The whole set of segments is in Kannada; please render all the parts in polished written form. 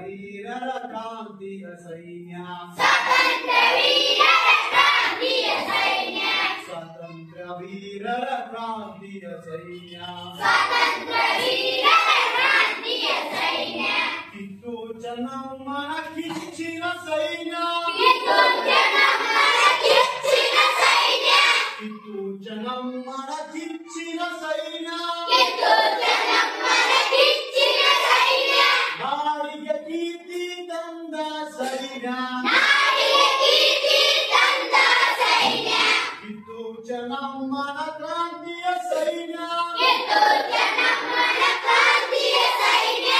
ವೀರರ ಕ್ರಾಂತಿಯ ಸೈನ್ಯ ಸ್ವತಂತ್ರ ವೀರರ ಕ್ರಾಂತಿಯ ಸೈನ್ಯ ಸ್ವಾತಂತ್ರ್ಯ ವೀರರ ಕ್ರಾಂತಿಯ ಸೈನ್ಯ ಸ್ವತಂತ್ರ ವೀರರ ಕ್ರಾಂತಿಯ ಸೈನ್ಯ ಕಿತ್ತು ಚೆನ್ನಮ್ಮನ ಕಿಚ್ಚಿನ ಸೈನ್ಯ ಕಿತ್ತು ಚೆನ್ನಮ್ಮನ ಕಿಚ್ಚಿನ ಸೈನ್ಯ ಕಿತ್ತು ಚೆನ್ನಮ್ಮನ ಕಿಚ್ಚಿನ ಸೈನ್ಯ ಕಿತ್ತು ಚೆನ್ನಮ್ಮನ ಕಿಚ್ಚಿನ ಸೈನ್ಯ ನಾಡಿಗೆ ಕೀರ್ತಿ ತಂದ ಸೈನ್ಯ ನಾಡಿಗೆ ಕೀರ್ತಿ ತಂದ ಸೈನ್ಯ ಕಿತ್ತು ಚೆನ್ನಮ್ಮನ ಕ್ರಾಂತಿಯ ಸೈನ್ಯ ಕಿತ್ತು ಚೆನ್ನಮ್ಮನ ಕ್ರಾಂತಿಯ ಸೈನ್ಯ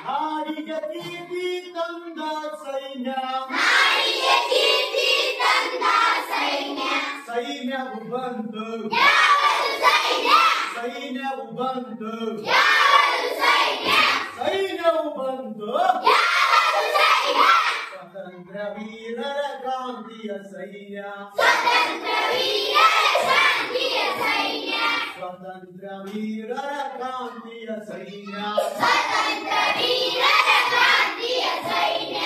ನಾಡಿಗೆ ಕೀರ್ತಿ ತಂದ ಸೈನ್ಯ ನಾಡಿಗೆ ಕೀರ್ತಿ ತಂದ ಸೈನ್ಯ ಸೈನ್ಯವು ಬಂತು ಯಾವುದು ಸೈನ್ಯ ಸೈನ್ಯವು ಬಂತು ಯಾವುದು ಸೈನ್ಯ ಸೈನ್ಯವು ಬಂತು ಯಾವುದು ಸೈನ್ಯ ಸ್ವತಂತ್ರ ವೀರರ ಕ್ರಾಂತಿಯ ಸೈನ್ಯ ಸ್ವತಂತ್ರ ವೀರರ ಕ್ರಾಂತಿಯ ಸೈನ್ಯ ಸ್ವತಂತ್ರ ವೀರರ ಕ್ರಾಂತಿಯ ಸೈನ್ಯ ಸ್ವತಂತ್ರ ವೀರರ ಕ್ರಾಂತಿಯ ಸೈನ್ಯ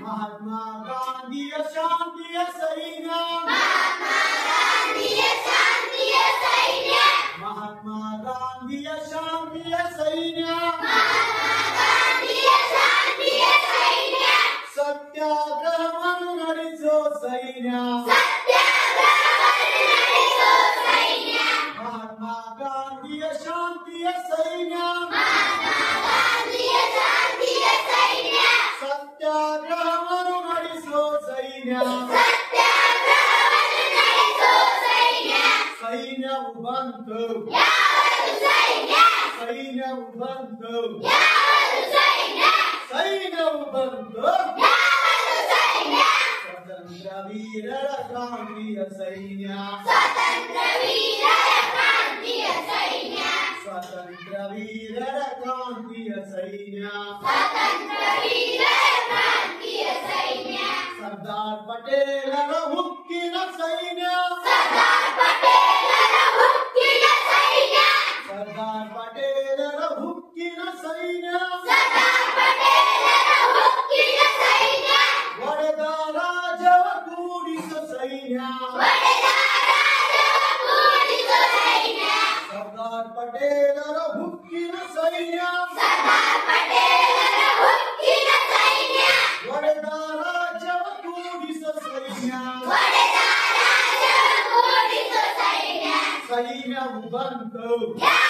ಮಹಾತ್ಮ ಗಾಂಧಿಯ ಶಾಂತಿಯ ಸೈನ್ಯ ಮಹಾತ್ಮ ಗಾಂಧಿಯ ಶಾಂತಿಯ ಸೈನ್ಯ ಮಹಾತ್ಮ ಗಾಂಧಿಯ ಶಾಂತಿಯ ಸೈನ್ಯ ಮಹಾತ್ಮ ಗಾಂಧಿಯ ಶಾಂತಿಯ ಸೈನ್ಯ ಸತ್ಯಾಗ್ರಹವನ್ನು ನಡೆಸೋ ಸೈನ್ಯ ಸತ್ಯಾಗ್ರಹವನ್ನು ನಡೆಸೋ ಸೈನ್ಯ ಮಹಾತ್ಮ ಗಾಂಧಿಯ ಶಾಂತಿಯ ಸೈನ್ಯ ಮಹಾತ್ಮ ಗಾಂಧಿಯ ಶಾಂತಿಯ ಸೈನ್ಯ ಸತ್ಯಾಗ್ರಹವನ್ನು ನಡೆಸೋ ಸೈನ್ಯ ಸತ್ಯಾಗ್ರಹವನ್ನು ನಡೆಸೋ ಸೈನ್ಯ ಸೈನ್ಯವು ಬಂತು ಯಾವುದು ಸೈನ್ಯ ಸೈನ್ಯವು ಬಂತು ಯಾವುದು ಸೈನ್ಯ ಸೈನ್ಯವು ಬಂತು ಯಾವುದು ಸೈನ್ಯ ಸ್ವತಂತ್ರ ವೀರರ ಕ್ರಾಂತಿಯ ಸೈನ್ಯ ಸ್ವತಂತ್ರ ವೀರರ ಕ್ರಾಂತಿಯ ಸೈನ್ಯ ಸ್ವತಂತ್ರ ವೀರರ ಕ್ರಾಂತಿಯ ಸೈನ್ಯ ಸ್ವತಂತ್ರ ವೀರರ ಕ್ರಾಂತಿಯ ಸೈನ್ಯ ಸರ್ದಾರ್ ಪಟೇಲರ ಹುಕ್ಕಿನ ಸೈನ್ಯ ಸರ್ದಾರ್ ಪಟೇಲರ ಹುಟ್ಟಿನ ಸೈನ್ಯ ಸರ್ದಾರ್ ಪಟೇಲರ ಹುಕ್ಕಿನ ಸೈನ್ಯ ಸರ್ದಾರ್ ಪಟೇಲರ ಹುಟ್ಟಿನ ಸೈನ್ಯ ಒಡೆದ ರಾಜವ ಕೂಡಿಸೋ ಸೈನ್ಯ ಒಡೆದ ರಾಜವ ಕೂಡಿಸೋ ಸೈನ್ಯ ಸರ್ದಾರ್ ಪಟೇಲರ ಹುಕ್ಕಿನ ಸೈನ್ಯ ಸರ್ದಾರ್ ಪಟೇಲರ ಹುಟ್ಟಿನ ಸೈನ್ಯ ಒಡೆದ ರಾಜವ ಕೂಡಿಸೋ ಸೈನ್ಯ ಒಡೆದ ರಾಜವ ಕೂಡಿಸೋ ಸೈನ್ಯ ಸೈನ್ಯವು ಬಂತು ಯಾವುದು